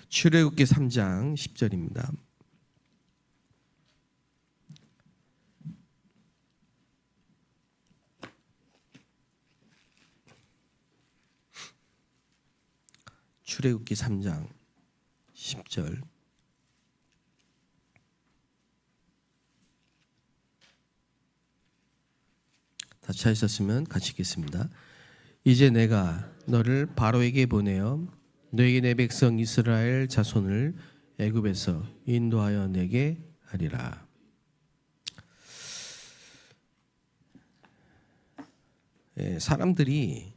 출애굽기 3장 10절입니다. 출애굽기 3장 10절. 다 찾으셨으면 같이 읽겠습니다. 이제 내가 너를 바로에게 보내어 너에게 내 백성 이스라엘 자손을 애굽에서 인도하여 내게 하리라. 사람들이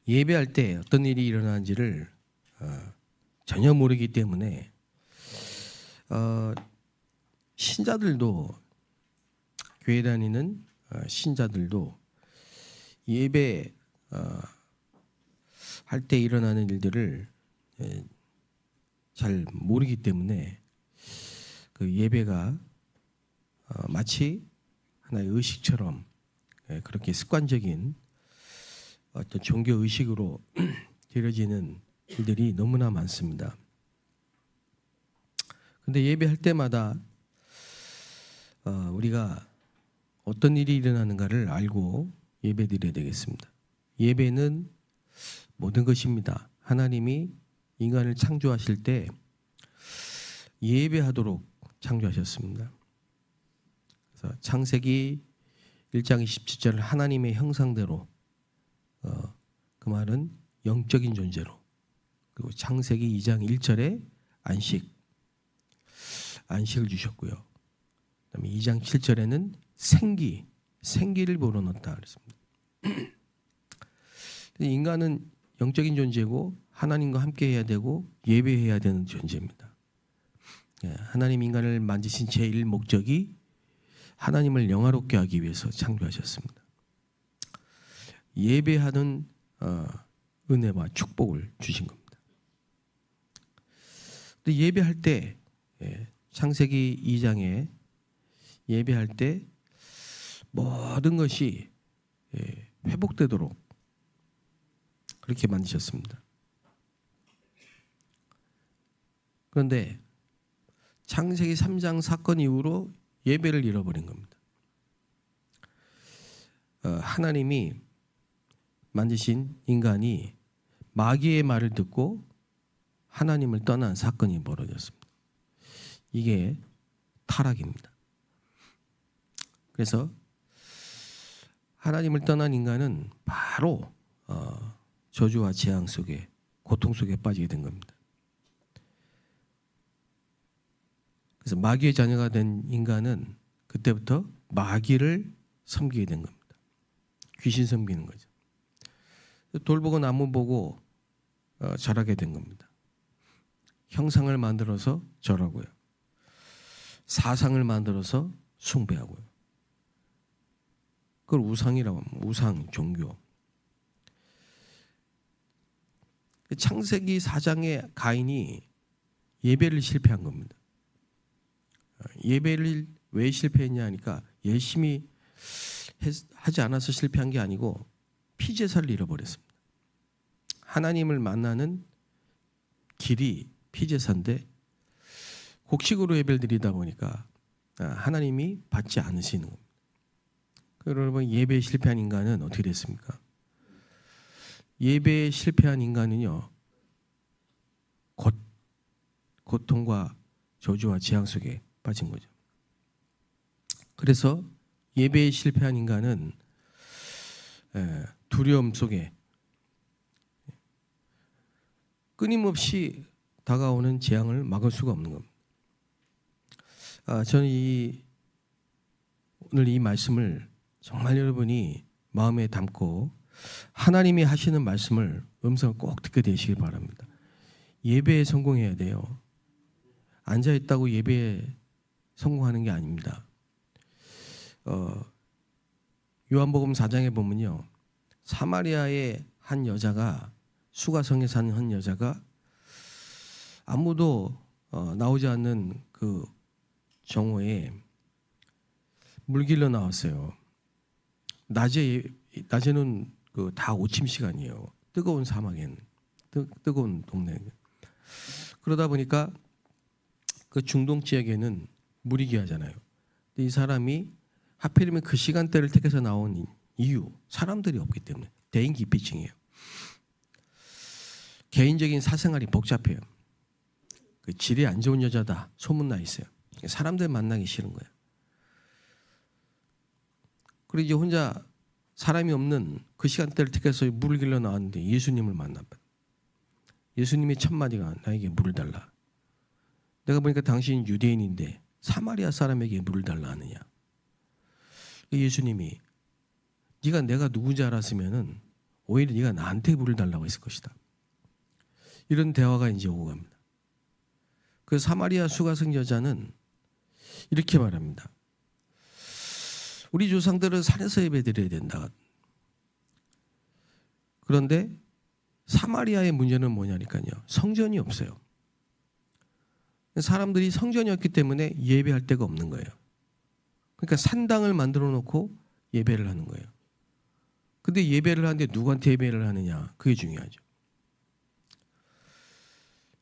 예배할 때 어떤 일이 일어나는지를 전혀 모르기 때문에 신자들도, 교회 다니는 신자들도 예배 할 때 일어나는 일들을 잘 모르기 때문에 그 예배가 마치 하나의 의식처럼 그렇게 습관적인 어떤 종교 의식으로 드려지는 일들이 너무나 많습니다. 근데 예배할 때마다 우리가 어떤 일이 일어나는가를 알고 예배드려야 되겠습니다. 예배는 모든 것입니다. 하나님이 인간을 창조하실 때 예배하도록 창조하셨습니다. 그래서 창세기 1장 27절 하나님의 형상대로, 그 말은 영적인 존재로, 그리고 창세기 2장 1절에 안식을 주셨고요. 그다음에 2장 7절에는 생기를 불어넣었다 그랬습니다. 인간은 영적인 존재고 하나님과 함께 해야 되고 예배해야 되는 존재입니다. 하나님 인간을 만드신 제1 목적이 하나님을 영화롭게 하기 위해서 창조하셨습니다. 예배하는 은혜와 축복을 주신 겁니다. 근데 예배할 때, 창세기 2장에 예배할 때 모든 것이 회복되도록 그렇게 만드셨습니다. 그런데 창세기 3장 사건 이후로 예배를 잃어버린 겁니다. 하나님이 만드신 인간이 마귀의 말을 듣고 하나님을 떠난 사건이 벌어졌습니다. 이게 타락입니다. 그래서 하나님을 떠난 인간은 바로 저주와 재앙 속에, 고통 속에 빠지게 된 겁니다. 그래서 마귀의 자녀가 된 인간은 그때부터 마귀를 섬기게 된 겁니다. 귀신 섬기는 거죠. 돌 보고 나무 보고 절하게 된 겁니다. 형상을 만들어서 절하고요. 사상을 만들어서 숭배하고요. 그걸 우상이라고 합니다. 우상 종교. 창세기 4장에 가인이 예배를 실패한 겁니다. 예배를 왜 실패했냐 하니까 열심히 하지 않아서 실패한 게 아니고 피제사를 잃어버렸습니다. 하나님을 만나는 길이 피제사인데 곡식으로 예배를 드리다 보니까 하나님이 받지 않으시는 겁니다. 여러분, 예배에 실패한 인간은 어떻게 됐습니까? 예배에 실패한 인간은요, 고통과 저주와 재앙 속에 빠진 거죠. 그래서 예배에 실패한 인간은 두려움 속에 끊임없이 다가오는 재앙을 막을 수가 없는 겁니다. 저는 오늘 이 말씀을 정말 여러분이 마음에 담고 하나님이 하시는 말씀을 음성을 꼭 듣게 되시길 바랍니다. 예배에 성공해야 돼요. 앉아있다고 예배에 성공하는 게 아닙니다. 요한복음 4장에 보면요, 사마리아의 한 여자가, 수가성에 사는 한 여자가 아무도 나오지 않는 그 정오에 물길로 나왔어요. 낮에는 다 오침 시간이에요. 뜨거운 사막엔 뜨거운 동네. 그러다 보니까 그 중동 지역에는 물이 귀하잖아요. 근데 이 사람이 하필이면 그 시간대를 택해서 나온 이유, 사람들이 없기 때문에. 대인기피증이에요. 개인적인 사생활이 복잡해요. 그 질이 안 좋은 여자다 소문나 있어요. 사람들 만나기 싫은 거예요. 그리고 이제 혼자 사람이 없는 그 시간대를 택해서 물을 길러 나왔는데 예수님을 만났다. 예수님이 첫 마디가 나에게 물을 달라. 내가 보니까 당신 유대인인데 사마리아 사람에게 물을 달라 하느냐. 예수님이 네가 내가 누군지 알았으면은 오히려 네가 나한테 물을 달라고 했을 것이다. 이런 대화가 이제 오고 갑니다. 그 사마리아 수가성 여자는 이렇게 말합니다. 우리 조상들은 산에서 예배드려야 된다. 그런데 사마리아의 문제는 뭐냐니까요. 성전이 없어요. 사람들이 성전이 없기 때문에 예배할 데가 없는 거예요. 그러니까 산당을 만들어 놓고 예배를 하는 거예요. 근데 예배를 하는데 누구한테 예배를 하느냐. 그게 중요하죠.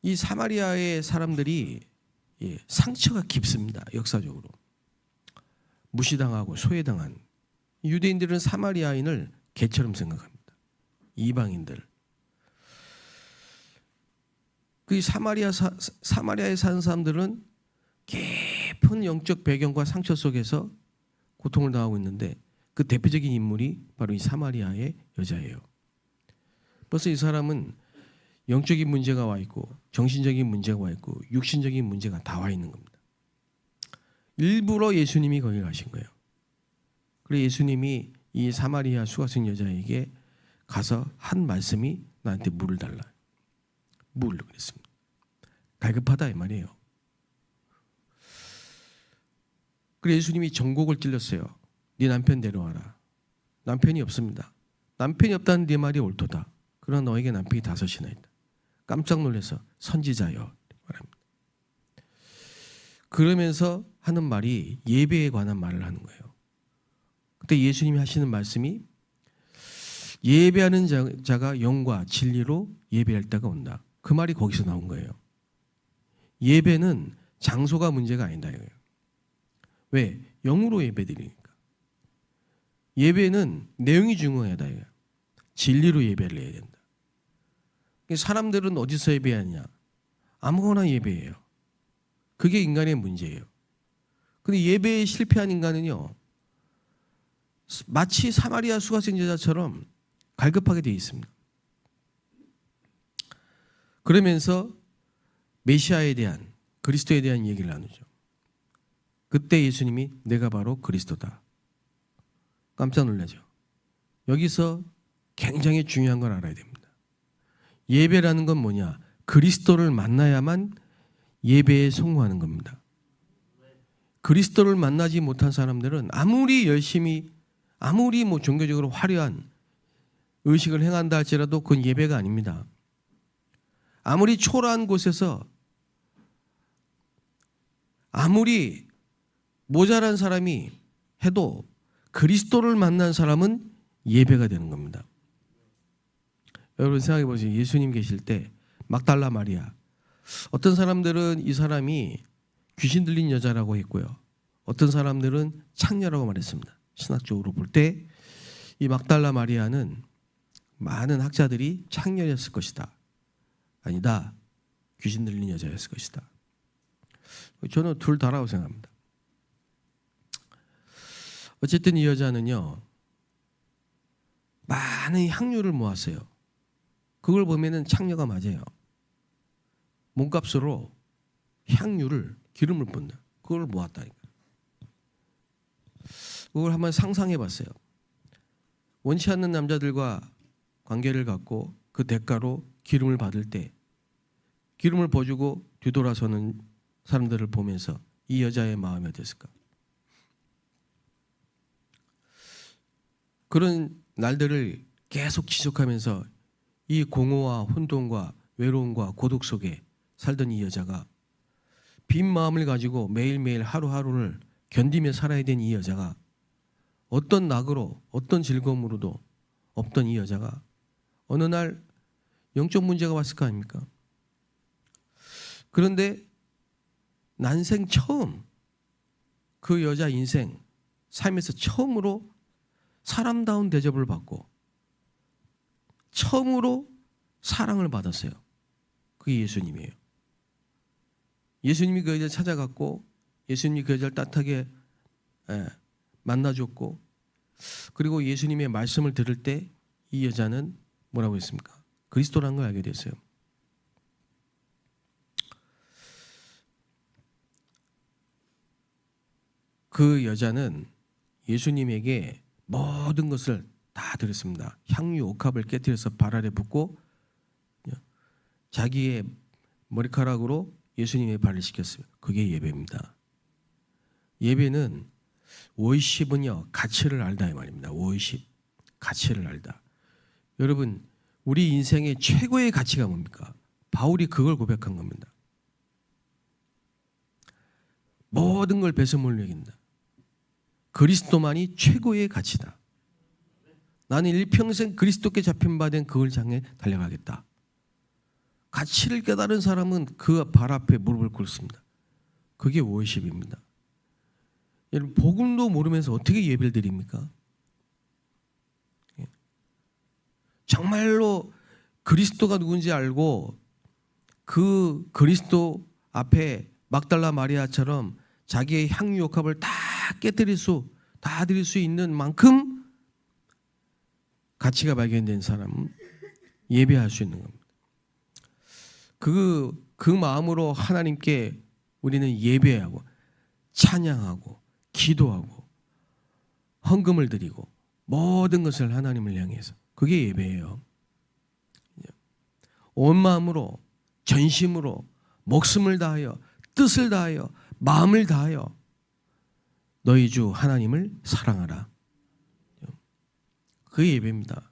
이 사마리아의 사람들이 상처가 깊습니다. 역사적으로. 무시당하고 소외당한. 유대인들은 사마리아인을 개처럼 생각합니다. 이방인들. 그 사마리아에 사는 사람들은 깊은 영적 배경과 상처 속에서 고통을 당하고 있는데 그 대표적인 인물이 바로 이 사마리아의 여자예요. 벌써 이 사람은 영적인 문제가 와 있고 정신적인 문제가 와 있고 육신적인 문제가 다 와 있는 겁니다. 일부러 예수님이 거기 가신 거예요. 그래서 예수님이 이 사마리아 수가성 여자에게 가서 한 말씀이 나한테 물을 달라. 물을 그랬습니다. 갈급하다 이 말이에요. 그래서 예수님이 전곡을 찔렀어요. 네 남편 데려와라. 남편이 없습니다. 남편이 없다는 네 말이 옳도다. 그러나 너에게 남편이 5이나 있다. 깜짝 놀라서 선지자여 말합니다. 그러면서 하는 말이 예배에 관한 말을 하는 거예요. 그때 예수님이 하시는 말씀이 예배하는 자가 영과 진리로 예배할 때가 온다. 그 말이 거기서 나온 거예요. 예배는 장소가 문제가 아니다 이거예요. 왜? 영으로 예배드리니까. 예배는 내용이 중요하다 이거예요. 진리로 예배를 해야 된다. 사람들은 어디서 예배하냐? 아무거나 예배해요. 그게 인간의 문제예요. 근데 예배에 실패한 인간은요, 마치 사마리아 수가성 여자처럼 갈급하게 되어 있습니다. 그러면서 메시아에 대한, 그리스도에 대한 얘기를 나누죠. 그때 예수님이 내가 바로 그리스도다. 깜짝 놀라죠. 여기서 굉장히 중요한 걸 알아야 됩니다. 예배라는 건 뭐냐? 그리스도를 만나야만 예배에 성공하는 겁니다. 그리스도를 만나지 못한 사람들은 아무리 열심히, 아무리 종교적으로 화려한 의식을 행한다 할지라도 그건 예배가 아닙니다. 아무리 초라한 곳에서 아무리 모자란 사람이 해도 그리스도를 만난 사람은 예배가 되는 겁니다. 여러분 생각해 보세요. 예수님 계실 때 막달라 마리아. 어떤 사람들은 이 사람이 귀신 들린 여자라고 했고요. 어떤 사람들은 창녀라고 말했습니다. 신학적으로 볼 때 이 막달라 마리아는 많은 학자들이 창녀였을 것이다. 아니다. 귀신 들린 여자였을 것이다. 저는 둘 다라고 생각합니다. 어쨌든 이 여자는요. 많은 향유를 모았어요. 그걸 보면은 창녀가 맞아요. 몸값으로 향유를, 기름을 붓는 그걸 모았다니까. 그걸 한번 상상해 봤어요. 원치 않는 남자들과 관계를 갖고 그 대가로 기름을 받을 때 기름을 부어주고 뒤돌아서는 사람들을 보면서 이 여자의 마음이 어땠을까? 그런 날들을 계속 지속하면서 이 공허와 혼돈과 외로움과 고독 속에 살던 이 여자가 빈 마음을 가지고 매일매일 하루하루를 견디며 살아야 된 이 여자가 어떤 낙으로 어떤 즐거움으로도 없던 이 여자가 어느 날 영적 문제가 왔을 거 아닙니까? 그런데 난생 처음 그 여자 인생 삶에서 처음으로 사람다운 대접을 받고 처음으로 사랑을 받았어요. 그게 예수님이에요. 예수님이 그 여자를 찾아갔고 예수님이 그 여자를 따뜻하게 만나줬고 그리고 예수님의 말씀을 들을 때 이 여자는 뭐라고 했습니까? 그리스도라는 걸 알게 됐어요. 그 여자는 예수님에게 모든 것을 다 드렸습니다. 향유 옥합을 깨뜨려서 발 아래 붓고 자기의 머리카락으로 예수님의 발을 씻겼어요. 그게 예배입니다. 예배는 워십은요 가치를 알다 이 말입니다. 워십 가치를 알다. 여러분 우리 인생의 최고의 가치가 뭡니까? 바울이 그걸 고백한 겁니다. 모든 걸 배설물로 여긴다. 그리스도만이 최고의 가치다. 나는 일평생 그리스도께 잡힌 바 된 그걸 향해 달려가겠다. 가치를 깨달은 사람은 그 발 앞에 무릎을 꿇습니다. 그게 워십입니다. 여러분 복음도 모르면서 어떻게 예배를 드립니까? 정말로 그리스도가 누군지 알고 그 그리스도 앞에 막달라 마리아처럼 자기의 향유 옥합을 다 깨뜨릴 다 드릴 수 있는 만큼 가치가 발견된 사람은 예배할 수 있는 겁니다. 그 마음으로 하나님께 우리는 예배하고 찬양하고 기도하고 헌금을 드리고 모든 것을 하나님을 향해서 그게 예배예요. 온 마음으로 전심으로 목숨을 다하여 뜻을 다하여 마음을 다하여 너희 주 하나님을 사랑하라. 그게 예배입니다.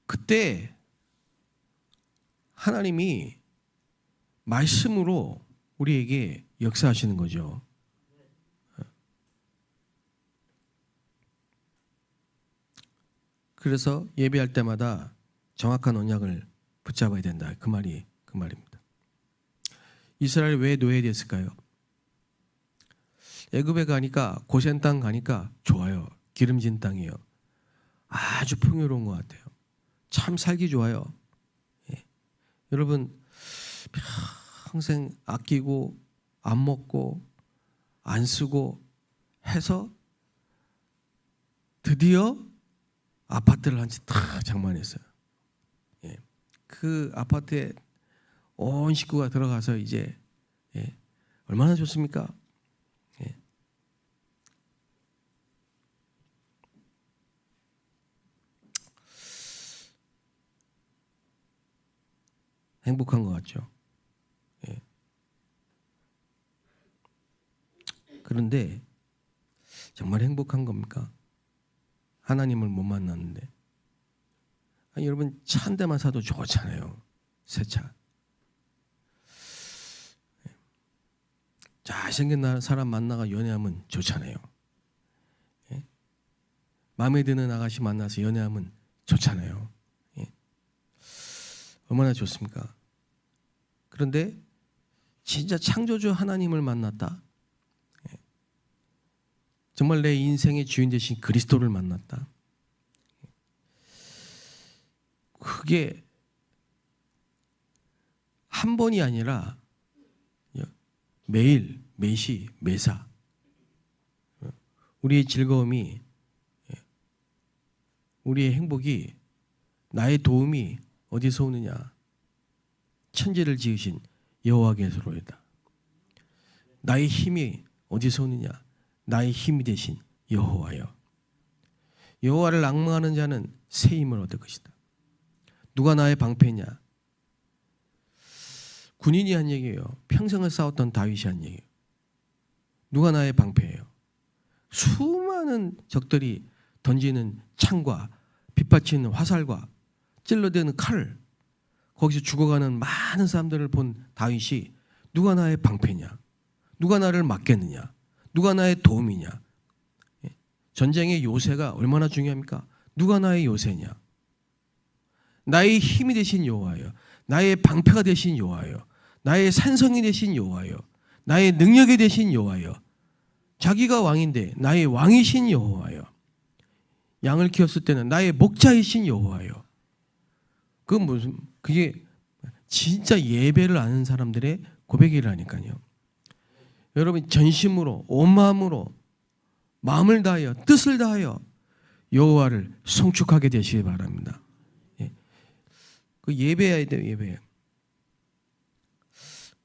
그때 하나님이 말씀으로 우리에게 역사하시는 거죠. 그래서 예배할 때마다 정확한 언약을 붙잡아야 된다. 그 말입니다. 이스라엘이 왜 노예됐을까요? 애굽에 가니까 고센 땅 가니까 좋아요. 기름진 땅이에요. 아주 풍요로운 것 같아요. 참 살기 좋아요. 예. 여러분 평생 아끼고 안 먹고 안 쓰고 해서 드디어 아파트를 한 채 다 장만했어요. 예. 그 아파트에 온 식구가 들어가서 이제 얼마나 좋습니까? 예. 행복한 것 같죠. 예. 그런데 정말 행복한 겁니까? 하나님을 못 만났는데. 아니, 여러분 차 한 대만 사도 좋잖아요. 새 차. 잘생긴 사람 만나가 연애하면 좋잖아요. 예? 마음에 드는 아가씨 만나서 연애하면 좋잖아요. 예? 얼마나 좋습니까? 그런데 진짜 창조주 하나님을 만났다. 예? 정말 내 인생의 주인 되신 그리스도를 만났다. 그게 한 번이 아니라 매일, 매시, 매사 우리의 즐거움이 우리의 행복이 나의 도움이 어디서 오느냐? 천지를 지으신 여호와께서로이다. 나의 힘이 어디서 오느냐? 나의 힘이 되신 여호와여. 여호와를 앙망하는 자는 새 힘을 얻을 것이다. 누가 나의 방패냐? 군인이 한 얘기예요. 평생을 싸웠던 다윗이 한 얘기예요. 누가 나의 방패예요? 수많은 적들이 던지는 창과 빗받치는 화살과 찔러대는 칼, 거기서 죽어가는 많은 사람들을 본 다윗이 누가 나의 방패냐? 누가 나를 막겠느냐? 누가 나의 도움이냐? 전쟁의 요새가 얼마나 중요합니까? 누가 나의 요새냐? 나의 힘이 되신 여호와여, 나의 방패가 되신 여호와여, 나의 산성이 되신 여호와여, 나의 능력이 되신 여호와여. 자기가 왕인데 나의 왕이신 여호와여. 양을 키웠을 때는 나의 목자이신 여호와여. 그게 진짜 예배를 아는 사람들의 고백이라니까요. 여러분 전심으로 온 마음으로 마음을 다하여 뜻을 다하여 여호와를 송축하게 되시기 바랍니다. 예. 그 예배해야 돼요, 예배.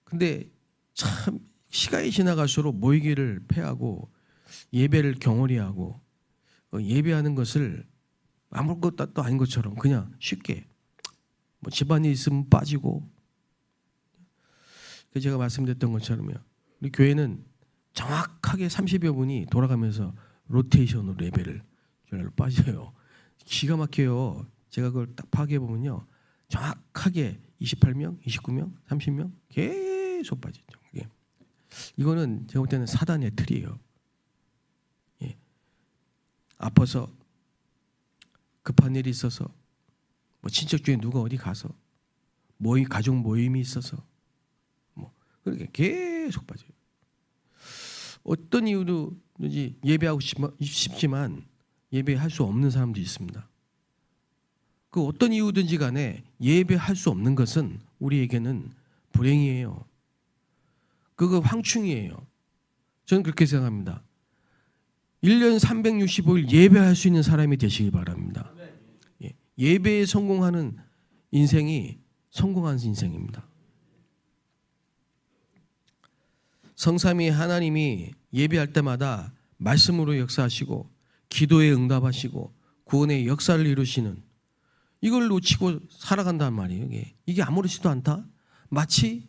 근데 참 시간이 지나갈수록 모이기를 패하고 예배를 경홀히 하고 예배하는 것을 아무것도 아닌 것처럼 그냥 쉽게 뭐 집안이 있으면 빠지고. 제가 말씀드렸던 것처럼요, 우리 교회는 정확하게 30여 분이 돌아가면서 로테이션으로 예배를 빠져요. 기가 막혀요. 제가 그걸 딱 파악해 보면요, 정확하게 28명, 29명, 30명 계속 빠지죠. 이거는 제가 볼 때는 사단의 틀이에요. 예. 아파서 급한 일이 있어서 뭐 친척 중에 누가 어디 가서 가족 모임이 있어서 뭐 그렇게 계속 빠져요. 어떤 이유로든지 예배하고 싶지만 예배할 수 없는 사람도 있습니다. 그 어떤 이유든지 간에 예배할 수 없는 것은 우리에게는 불행이에요. 그거 황충이에요. 저는 그렇게 생각합니다. 1년 365일 예배할 수 있는 사람이 되시기 바랍니다. 예배에 성공하는 인생이 성공한 인생입니다. 성삼위 하나님이 예배할 때마다 말씀으로 역사하시고 기도에 응답하시고 구원의 역사를 이루시는, 이걸 놓치고 살아간단 말이에요. 이게 아무렇지도 않다. 마치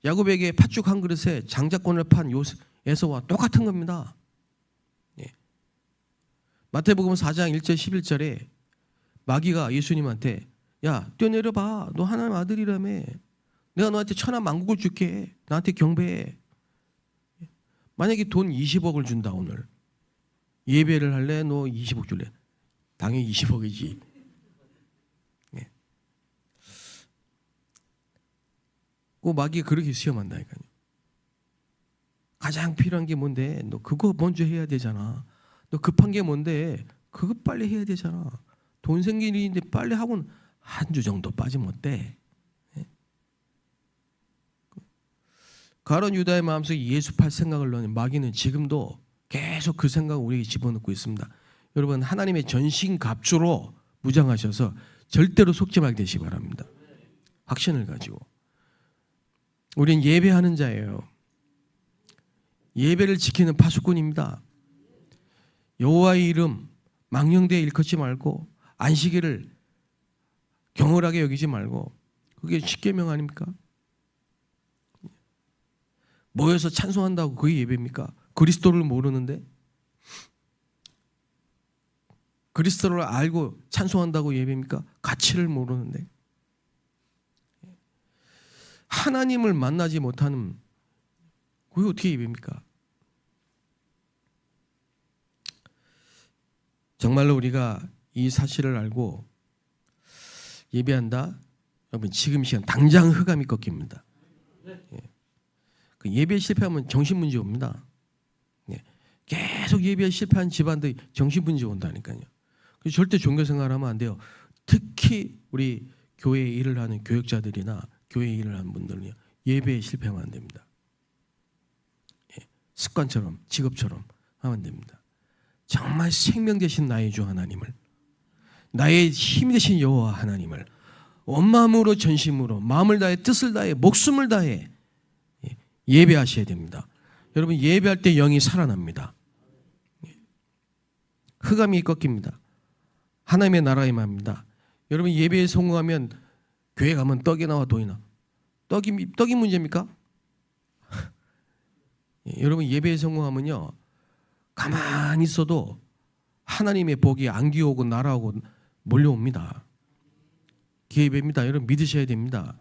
야곱에게 팥죽 한 그릇에 장자권을 판 에서와 똑같은 겁니다. 예. 마태복음 4장 1절 11절에 마귀가 예수님한테 야 뛰어내려봐, 너 하나님 아들이라며, 내가 너한테 천하 만국을 줄게, 나한테 경배해. 만약에 돈 20억을 준다, 오늘 예배를 할래? 너 20억 줄래? 당연히 20억이지. 예. 그 마귀가 그렇게 시험한다니까요. 가장 필요한 게 뭔데? 너 그거 먼저 해야 되잖아. 너 급한 게 뭔데? 그거 빨리 해야 되잖아. 돈 생길 일인데 빨리 하고는 한 주 정도 빠지면 어때? 예? 가룟 유다의 마음속에 예수 팔 생각을 넣는 마귀는 지금도 계속 그 생각을 우리에게 집어넣고 있습니다. 여러분, 하나님의 전신갑주로 무장하셔서 절대로 속지 말게 되시기 바랍니다. 확신을 가지고. 우리는 예배하는 자예요. 예배를 지키는 파수꾼입니다. 여호와의 이름 망령되이 일컫지 말고 안식일을 경홀하게 여기지 말고, 그게 십계명 아닙니까? 모여서 찬송한다고 그게 예배입니까? 그리스도를 모르는데, 그리스도를 알고 찬송한다고 예배입니까? 가치를 모르는데, 하나님을 만나지 못하는 그게 어떻게 예배입니까? 정말로 우리가 이 사실을 알고 예배한다? 여러분, 지금 시간 당장 흑암이 꺾입니다. 그 예배에 실패하면 정신문제 옵니다. 계속 예배에 실패한 집안들이 정신문제 온다니까요. 그래서 절대 종교생활 하면 안 돼요. 특히 우리 교회에 일을 하는 교역자들이나 교회에 일을 하는 분들은요, 예배에 실패하면 안 됩니다. 습관처럼, 직업처럼 하면 안 됩니다. 정말 생명 되신 나의 주 하나님을, 나의 힘 되신 여호와 하나님을 온 마음으로 전심으로 마음을 다해 뜻을 다해 목숨을 다해 예배하셔야 됩니다. 여러분, 예배할 때 영이 살아납니다. 흑암이 꺾입니다. 하나님의 나라에 임합니다. 여러분, 예배에 성공하면 교회 가면 떡이 나와 돈이 나. 떡이 문제입니까? 여러분, 예배에 성공하면요, 가만히 있어도 하나님의 복이 안기오고 날아오고 몰려옵니다. 예배입니다. 여러분, 믿으셔야 됩니다.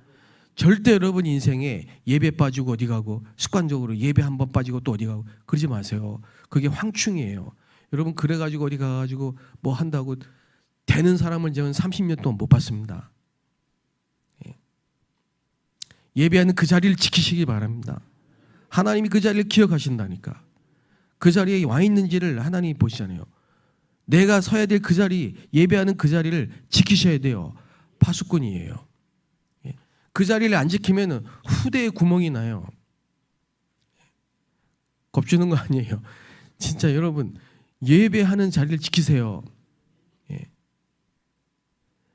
절대 여러분 인생에 예배 빠지고 어디 가고 습관적으로 예배 한 번 빠지고 또 어디 가고 그러지 마세요. 그게 황충이에요. 여러분 그래가지고 어디 가가지고 뭐 한다고 되는 사람을 저는 30년 동안 못 봤습니다. 예배하는 그 자리를 지키시기 바랍니다. 하나님이 그 자리를 기억하신다니까. 그 자리에 와 있는지를 하나님이 보시잖아요. 내가 서야 될 그 자리, 예배하는 그 자리를 지키셔야 돼요. 파수꾼이에요. 그 자리를 안 지키면 후대에 구멍이 나요. 겁주는 거 아니에요. 진짜 여러분 예배하는 자리를 지키세요.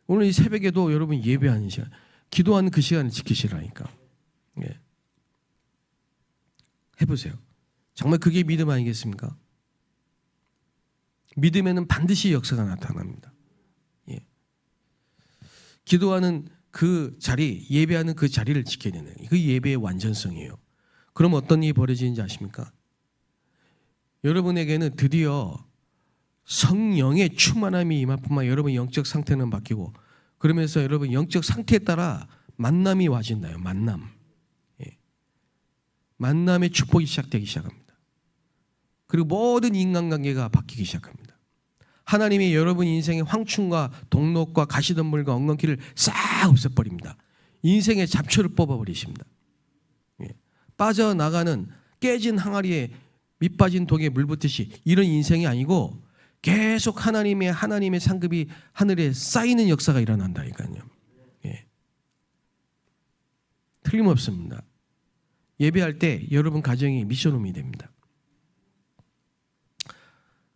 오늘 이 새벽에도 여러분 예배하는 시간, 기도하는 그 시간을 지키시라니까. 해보세요. 정말 그게 믿음 아니겠습니까? 믿음에는 반드시 역사가 나타납니다. 기도하는 그 자리, 예배하는 그 자리를 지켜야 되는 그 예배의 완전성이에요. 그럼 어떤 일이 벌어지는지 아십니까? 여러분에게는 드디어 성령의 충만함이 임할 뿐만 아니라 여러분 영적 상태는 바뀌고, 그러면서 여러분 영적 상태에 따라 만남이 와진다요. 만남의 축복이 시작되기 시작합니다. 그리고 모든 인간관계가 바뀌기 시작합니다. 하나님이 여러분 인생의 황충과 동록과 가시덤불과 엉겅퀴를 싹 없애버립니다. 인생의 잡초를 뽑아버리십니다. 빠져나가는 깨진 항아리에 밑 빠진 독에 물 붓듯이 이런 인생이 아니고 계속 하나님의 상급이 하늘에 쌓이는 역사가 일어난다니까요. 틀림없습니다. 예배할 때 여러분 가정이 미션홈이 됩니다.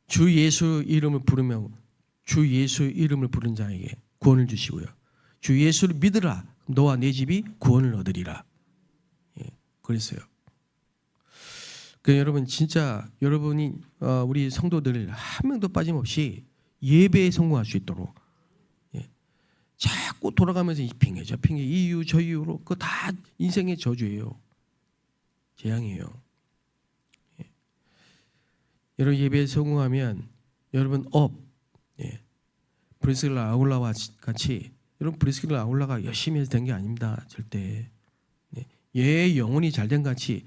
주 예수 이름을 부르며 주 예수 이름을 부른 자에게 구원을 주시고요. 주 예수를 믿으라. 너와 내 집이 구원을 얻으리라. 그랬어요. 여러분 진짜 여러분이 우리 성도들 한 명도 빠짐없이 예배에 성공할 수 있도록 자꾸 돌아가면서 이 핑계 저 핑계 이 이유 저 이유로 그거 다 인생의 저주예요. 재앙이에요. 여러분 예배에 성공하면 여러분 브리스길라 아울라와 같이 여러분 브리스길라 아울라가 열심히 해서 된 게 아닙니다. 절대. 얘의 영혼이 잘된 같이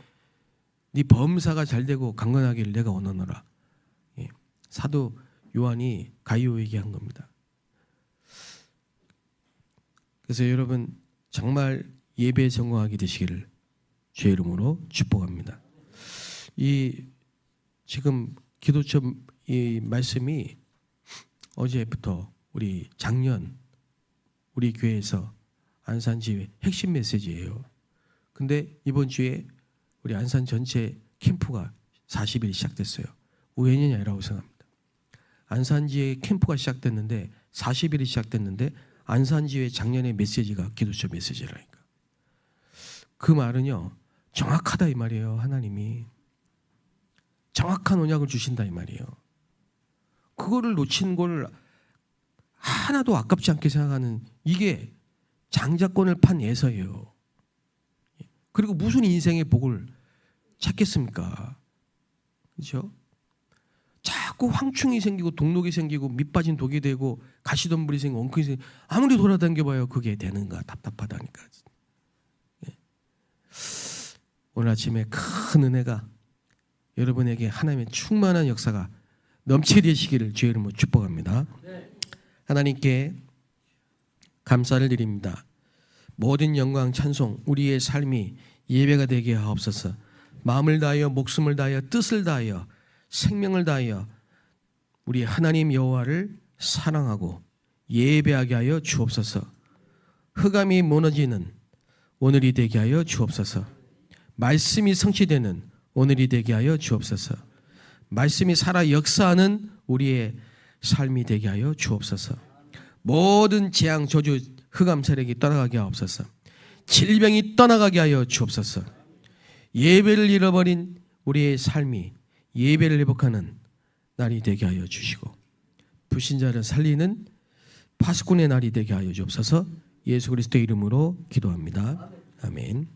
네 범사가 잘되고 강건하기를 내가 원하노라. 사도 요한이 가이오에게 한 겁니다. 그래서 여러분 정말 예배에 성공하게 되시기를 주의 이름으로 축복합니다. 이 지금 기도처 이 말씀이 어제부터 우리 작년 우리 교회에서 안산지회 핵심 메시지예요. 근데 이번 주에 우리 안산 전체 캠프가 40일이 시작됐어요. 우연이 아니라고 생각합니다. 안산지회 캠프가 시작됐는데 40일이 시작됐는데 안산지회 작년의 메시지가 기도처 메시지라니까. 그 말은요 정확하다 이 말이에요. 하나님이 정확한 언약을 주신다 이 말이에요. 그거를 놓친 걸 하나도 아깝지 않게 생각하는 이게 장자권을 판 예서예요. 그리고 무슨 인생의 복을 찾겠습니까? 그렇죠? 자꾸 황충이 생기고 동록이 생기고 밑빠진 독이 되고 가시덤불이 생기고 엉클이 생기고 아무리 돌아다녀봐요 그게 되는가 답답하다니까. 오늘 아침에 큰 은혜가 여러분에게 하나님의 충만한 역사가 넘치게 되시기를 주의 이름으로 축복합니다. 하나님께 감사를 드립니다. 모든 영광 찬송 우리의 삶이 예배가 되게 하옵소서. 마음을 다하여 목숨을 다하여 뜻을 다하여 생명을 다하여 우리 하나님 여호와를 사랑하고 예배하게 하여 주옵소서. 흑암이 무너지는 오늘이 되게 하여 주옵소서. 말씀이 성취되는 오늘이 되게 하여 주옵소서. 말씀이 살아 역사하는 우리의 삶이 되게 하여 주옵소서. 모든 재앙 저주 흑암 세력이 떠나가게 하옵소서. 질병이 떠나가게 하여 주옵소서. 예배를 잃어버린 우리의 삶이 예배를 회복하는 날이 되게 하여 주시고 불신자를 살리는 파수꾼의 날이 되게 하여 주옵소서. 예수 그리스도의 이름으로 기도합니다. 아멘.